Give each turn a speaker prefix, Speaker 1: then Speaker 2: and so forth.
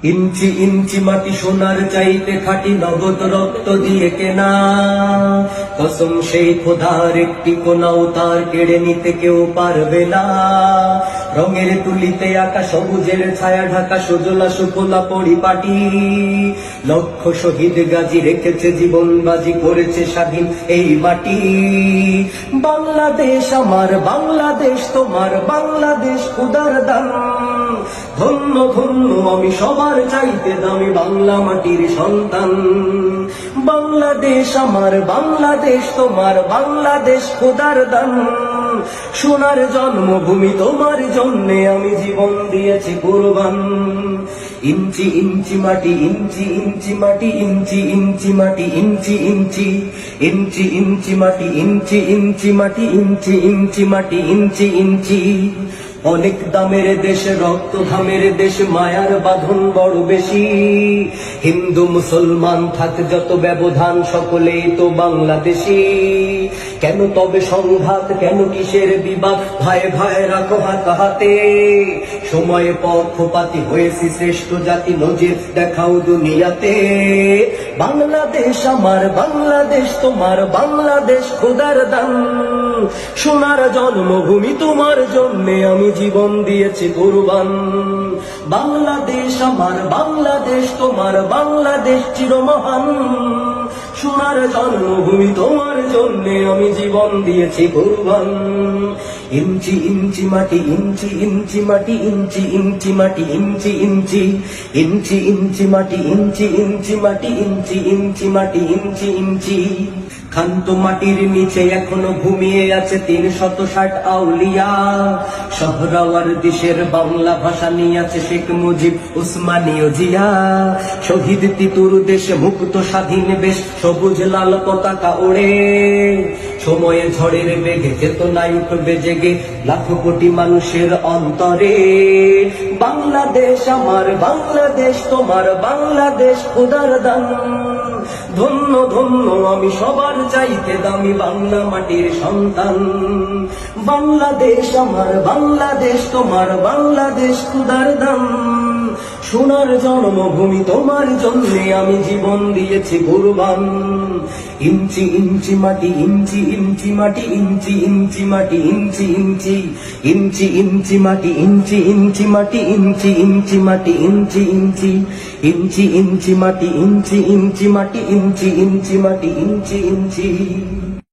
Speaker 1: ইঞ্চি ইঞ্চি মাটি সোনার চাইতে খাঁটি, নগদ রক্ত দিয়ে কেনা। কসম সেই খোদার, একটি কোনাও তার কেড়ে নিতে কেউ পারবে না। রঙের তুলিতে আঁকা সবুজের ছায়া ঢাকা সুজলা সুফলা পরিপাটি। লক্ষ শহীদ গাজী রেখেছে জীবন বাজি, করেছে স্বাধীন এই মাটি। বাংলাদেশ আমার, বাংলাদেশ তোমার, বাংলাদেশ খোদার দান। ধন্য ধন্য আমি সবার চাইতে দামি বাংলা মাটির সন্তান। বাংলাদেশ আমার, বাংলাদেশ তোমার, বাংলাদেশ খোদার দান। সোনার জন্মভূমি তোমার জন্যে আমি জীবন দিয়েছি কুরবান। ইঞ্চি ইঞ্চি মাটি, ইঞ্চি ইঞ্চি মাটি, ইঞ্চি ইঞ্চি মাটি, ইঞ্চি ইঞ্চি ইঞ্চি ইঞ্চি মাটি, ইঞ্চি ইঞ্চি মাটি, ইঞ্চি ইঞ্চি মাটি, ইঞ্চি ইঞ্চি। অনেক দামের দেশ, রক্ত ঘামের দেশ, মায়ার বাঁধন বড় বেশি। হিন্দু মুসলমান থাক যত ব্যবধান, সকলেই তো বাংলাদেশি। কেন তবে সংঘাত, কেন কিসের বিবাদ, ভাই ভাই রাখো হাত হাতে। সময়ে পক্ষপাতী হয়েছি শ্রেষ্ঠ জাতি, নজির দেখাও দুনিয়াতে। বাংলাদেশ আমার, বাংলাদেশ তোমার, বাংলাদেশ খোদার দান। সোনার জন্মভূমি তোমার জন্যে আমি জীবন দিয়েছি কুরবান। বাংলাদেশ আমার, বাংলাদেশ তোমার, বাংলাদেশ চিরমহান। সোনার জন্মভূমি তোমার জন্যে আমি জীবন দিয়েছি কুরবান। ইঞ্চি ইঞ্চি মাটি, ইঞ্চি ইঞ্চি মাটি, ইঞ্চি ইঞ্চি মাটি, ইঞ্চি ইঞ্চি ইঞ্চি ইঞ্চি মাটি, ইঞ্চি ইঞ্চি মাটি, ইঞ্চি ইঞ্চি মাটি, ইঞ্চি ইঞ্চি। খান্ত মাটির নিচে এখনো ঘুমিয়ে আছে ৩৬০ আউলিয়া। শহরাওয়ার দেশের বাংলা ভাষা নিয়ে আছে শেখ মুজিব, উসমানীয় জিয়া। শহীদ তিতুর দেশে মুক্ত স্বাধীন বেশ, সবুজ লাল পতাকা ওড়ে। সময়ে ঝড়ের বেগে চেতনায় উঠবে জেগে লাখো কোটি মানুষের অন্তরে। বাংলাদেশ আমার, বাংলাদেশ তোমার, বাংলাদেশ খোদার দান। ধন্য ধন্য আমি সবার চাইতে দামি বাংলা মাটির সন্তান। বাংলাদেশ আমার, বাংলাদেশ তোমার, বাংলাদেশ খোদার দান। সোনার জন্মভূমি তোমার জন্যে আমি জীবন দিয়েছি কুরবান। ইঞ্চি ইঞ্চি মাটি, ইঞ্চি ইঞ্চি মাটি, ইঞ্চি ইঞ্চি মাটি, ইঞ্চি ইঞ্চি ইঞ্চি ইঞ্চি মাটি, ইঞ্চি ইঞ্চি মাটি, ইঞ্চি ইঞ্চি মাটি, ইঞ্চি ইঞ্চি ইঞ্চি ইঞ্চি মাটি, ইঞ্চি ইঞ্চি মাটি, ইঞ্চি ইঞ্চি মাটি, ইঞ্চি ইঞ্চি।